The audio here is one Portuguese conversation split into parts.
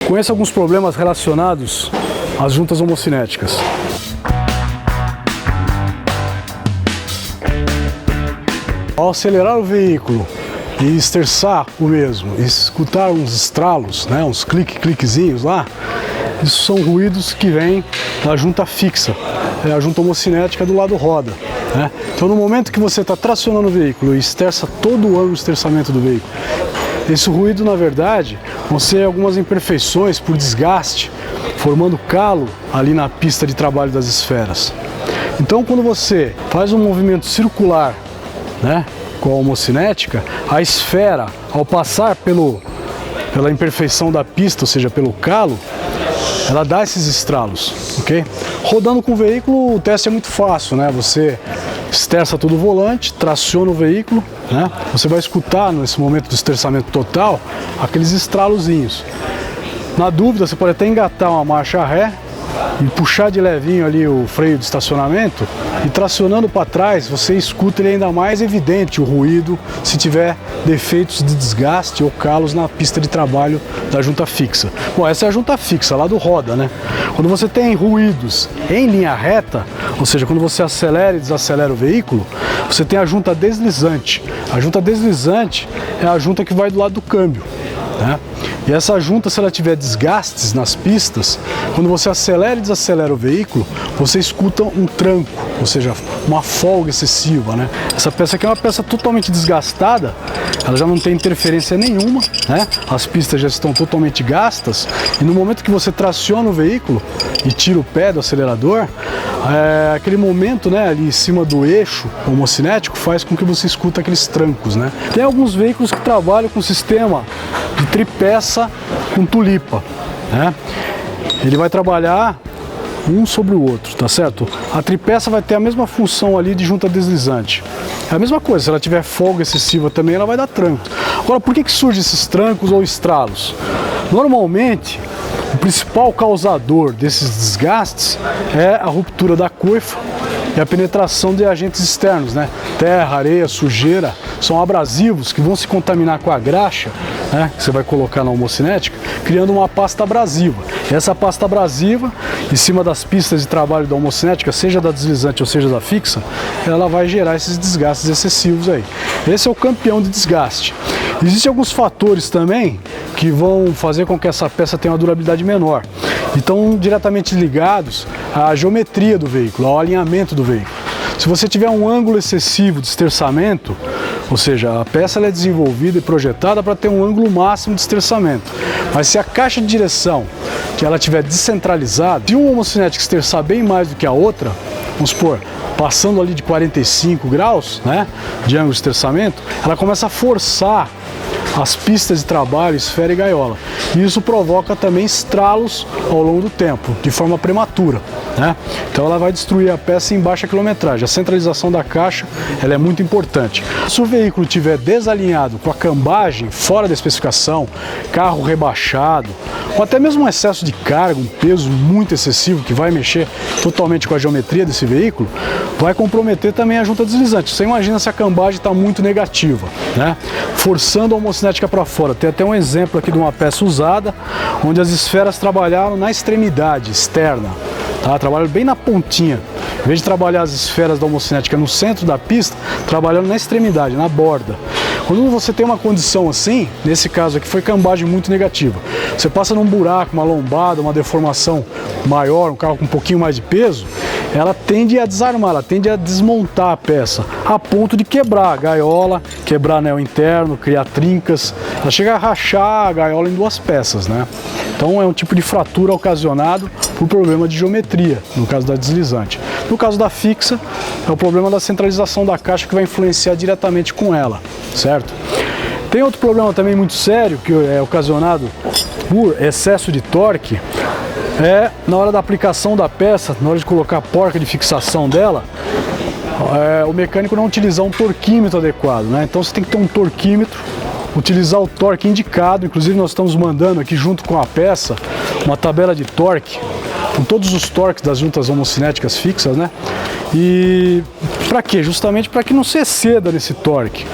Conheça alguns problemas relacionados às juntas homocinéticas. Ao acelerar o veículo e esterçar o mesmo, e escutar uns estralos, né, uns cliquezinhos lá, isso são ruídos que vêm da junta fixa, é a junta homocinética do lado roda. Né? Então, no momento que você está tracionando o veículo e esterça todo o ângulo de esterçamento do veículo, esse ruído, na verdade, vão ser algumas imperfeições por desgaste, formando calo ali na pista de trabalho das esferas. Então, quando você faz um movimento circular, né, com a homocinética, a esfera, ao passar pela imperfeição da pista, ou seja, pelo calo, ela dá esses estralos, ok? Rodando com o veículo, o teste é muito fácil, né? Você esterça todo o volante, traciona o veículo, né? Você vai escutar, nesse momento do esterçamento total, aqueles estralozinhos. Na dúvida, você pode até engatar uma marcha ré e puxar de levinho ali o freio de estacionamento e tracionando para trás, você escuta ele ainda mais evidente, o ruído, se tiver defeitos de desgaste ou calos na pista de trabalho da junta fixa. Bom, essa é a junta fixa, lá do roda, né? Quando você tem ruídos em linha reta, ou seja, quando você acelera e desacelera o veículo, você tem a junta deslizante. A junta deslizante é a junta que vai do lado do câmbio, né? E essa junta, se ela tiver desgastes nas pistas, quando você acelera e desacelera o veículo, você escuta um tranco, ou seja, uma folga excessiva, né? Essa peça aqui é uma peça totalmente desgastada, ela já não tem interferência nenhuma, né? As pistas já estão totalmente gastas, e no momento que você traciona o veículo e tira o pé do acelerador, aquele momento, né, ali em cima do eixo homocinético faz com que você escuta aqueles trancos, né? Tem alguns veículos que trabalham com sistema de tripeça com tulipa, né? Ele vai trabalhar um sobre o outro, tá certo? A tripeça vai ter a mesma função ali de junta deslizante. É a mesma coisa, se ela tiver folga excessiva também, ela vai dar tranco. Agora, por que surgem esses trancos ou estralos? Normalmente, o principal causador desses desgastes é a ruptura da coifa e a penetração de agentes externos, né? Terra, areia, sujeira, são abrasivos que vão se contaminar com a graxa, né, que você vai colocar na homocinética, criando uma pasta abrasiva. E essa pasta abrasiva, em cima das pistas de trabalho da homocinética, seja da deslizante ou seja da fixa, ela vai gerar esses desgastes excessivos aí. Esse é o campeão de desgaste. Existem alguns fatores também que vão fazer com que essa peça tenha uma durabilidade menor. E estão diretamente ligados à geometria do veículo, ao alinhamento do veículo. Se você tiver um ângulo excessivo de esterçamento, ou seja, a peça ela é desenvolvida e projetada para ter um ângulo máximo de esterçamento. Mas se a caixa de direção que ela estiver descentralizada, se uma homocinética esterçar bem mais do que a outra, vamos supor, passando ali de 45 graus, né, de ângulo de esterçamento, ela começa a forçar as pistas de trabalho, esfera e gaiola. E isso provoca também estralos ao longo do tempo, de forma prematura, né? Então ela vai destruir a peça em baixa quilometragem. A centralização da caixa ela é muito importante. Se o veículo estiver desalinhado com a cambagem fora da especificação, carro rebaixado, ou até mesmo um excesso de carga, um peso muito excessivo que vai mexer totalmente com a geometria desse veículo, vai comprometer também a junta deslizante. Você imagina se a cambagem está muito negativa, né? Forçando a homocinética para fora. Tem até um exemplo aqui de uma peça usada, onde as esferas trabalharam na extremidade externa, tá? Trabalharam bem na pontinha. Em vez de trabalhar as esferas da homocinética no centro da pista, trabalhando na extremidade, na borda. Quando você tem uma condição assim, nesse caso aqui foi cambagem muito negativa. Você passa num buraco, uma lombada, uma deformação maior, um carro com um pouquinho mais de peso, ela tende a desarmar, ela tende a desmontar a peça, a ponto de quebrar a gaiola, quebrar anel interno, criar trincas, ela chega a rachar a gaiola em duas peças, né? Então é um tipo de fratura ocasionado por problema de geometria, no caso da deslizante. No caso da fixa, é o problema da centralização da caixa que vai influenciar diretamente com ela, certo? Tem outro problema também muito sério, que é ocasionado por excesso de torque, na hora da aplicação da peça, na hora de colocar a porca de fixação dela, o mecânico não utilizar um torquímetro adequado, né? Então você tem que ter um torquímetro, utilizar o torque indicado. Inclusive nós estamos mandando aqui junto com a peça uma tabela de torque com todos os torques das juntas homocinéticas fixas, né? E Para quê? Justamente para que não se exceda nesse torque.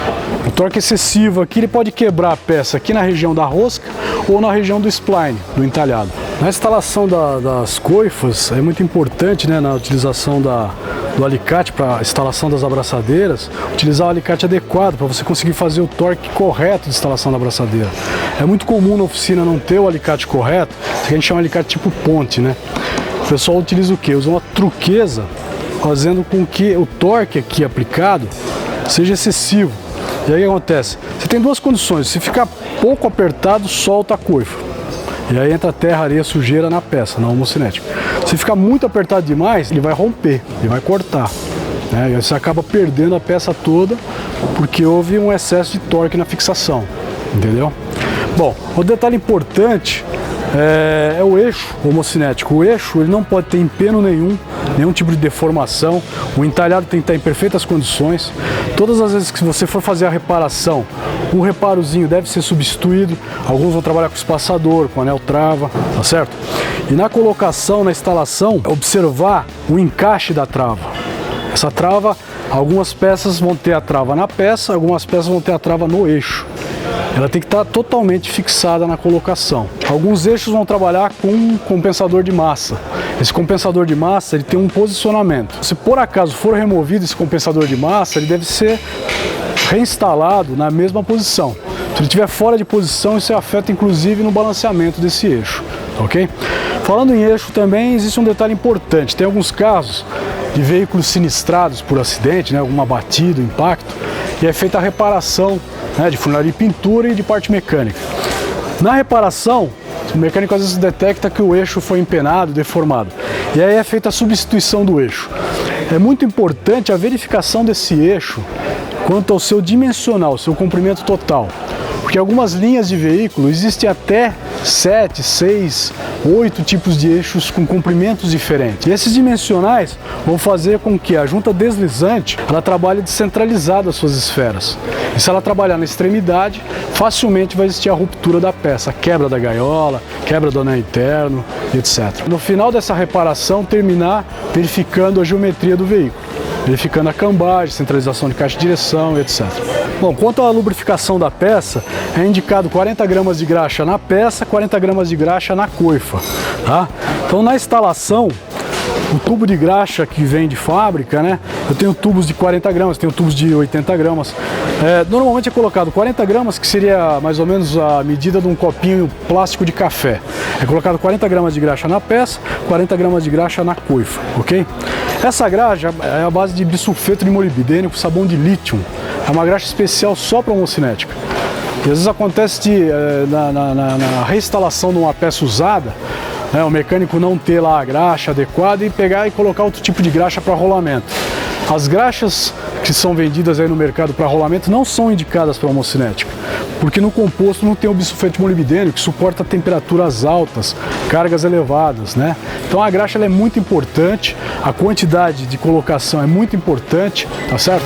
O torque excessivo aqui ele pode quebrar a peça aqui na região da rosca ou na região do spline, do entalhado. Na instalação das coifas é muito importante, né, na utilização do alicate para a instalação das abraçadeiras, utilizar o alicate adequado para você conseguir fazer o torque correto de instalação da abraçadeira. É muito comum na oficina não ter o alicate correto, que a gente chama de alicate tipo ponte, né? O pessoal utiliza o quê? Usa uma truqueza, fazendo com que o torque aqui aplicado seja excessivo. E aí o que acontece? Você tem duas condições: se ficar pouco apertado, solta a coifa. E aí entra terra, areia, sujeira na peça, na homocinética. Se ficar muito apertado demais, ele vai romper, ele vai cortar, né? E aí você acaba perdendo a peça toda porque houve um excesso de torque na fixação, entendeu? Bom, o detalhe importante é o eixo homocinético. O eixo ele não pode ter empeno nenhum tipo de deformação. O entalhado tem que estar em perfeitas condições. Todas as vezes que você for fazer a reparação, o reparozinho deve ser substituído. Alguns vão trabalhar com espaçador, com anel trava, tá certo? E na colocação, na instalação, observar o encaixe da trava. Essa trava, algumas peças vão ter a trava na peça, algumas peças vão ter a trava no eixo. Ela tem que estar totalmente fixada na colocação. Alguns eixos vão trabalhar com um compensador de massa. Esse compensador de massa ele tem um posicionamento. Se por acaso for removido esse compensador de massa, ele deve ser reinstalado na mesma posição. Se ele estiver fora de posição, isso afeta inclusive no balanceamento desse eixo, ok? Falando em eixo também, existe um detalhe importante. Tem alguns casos de veículos sinistrados por acidente, né, alguma batida, impacto, e é feita a reparação, né, de funilaria e pintura e de parte mecânica. Na reparação, o mecânico às vezes detecta que o eixo foi empenado, deformado, e aí é feita a substituição do eixo. É muito importante a verificação desse eixo quanto ao seu dimensional, seu comprimento total. Porque algumas linhas de veículo existem até 7, 6, 8 tipos de eixos com comprimentos diferentes. E esses dimensionais vão fazer com que a junta deslizante ela trabalhe descentralizada as suas esferas. E se ela trabalhar na extremidade, facilmente vai existir a ruptura da peça, a quebra da gaiola, quebra do anel interno, etc. No final dessa reparação, terminar verificando a geometria do veículo, verificando a cambagem, centralização de caixa de direção, etc. Bom, quanto à lubrificação da peça, é indicado 40 gramas de graxa na peça, 40 gramas de graxa na coifa, tá? Então na instalação, o tubo de graxa que vem de fábrica, né? Eu tenho tubos de 40 gramas, tenho tubos de 80 gramas. Normalmente é colocado 40 gramas, que seria mais ou menos a medida de um copinho plástico de café. É colocado 40 gramas de graxa na peça, 40 gramas de graxa na coifa, ok? Essa graxa é a base de bisulfeto de molibdênio com sabão de lítio. É uma graxa especial só para homocinética. E às vezes acontece na reinstalação de uma peça usada, né, o mecânico não ter lá a graxa adequada e pegar e colocar outro tipo de graxa para rolamento. As graxas que são vendidas aí no mercado para rolamento não são indicadas para homocinética, porque no composto não tem o bisulfeto de molibdênio, que suporta temperaturas altas, cargas elevadas, né? Então a graxa ela é muito importante, a quantidade de colocação é muito importante, tá certo?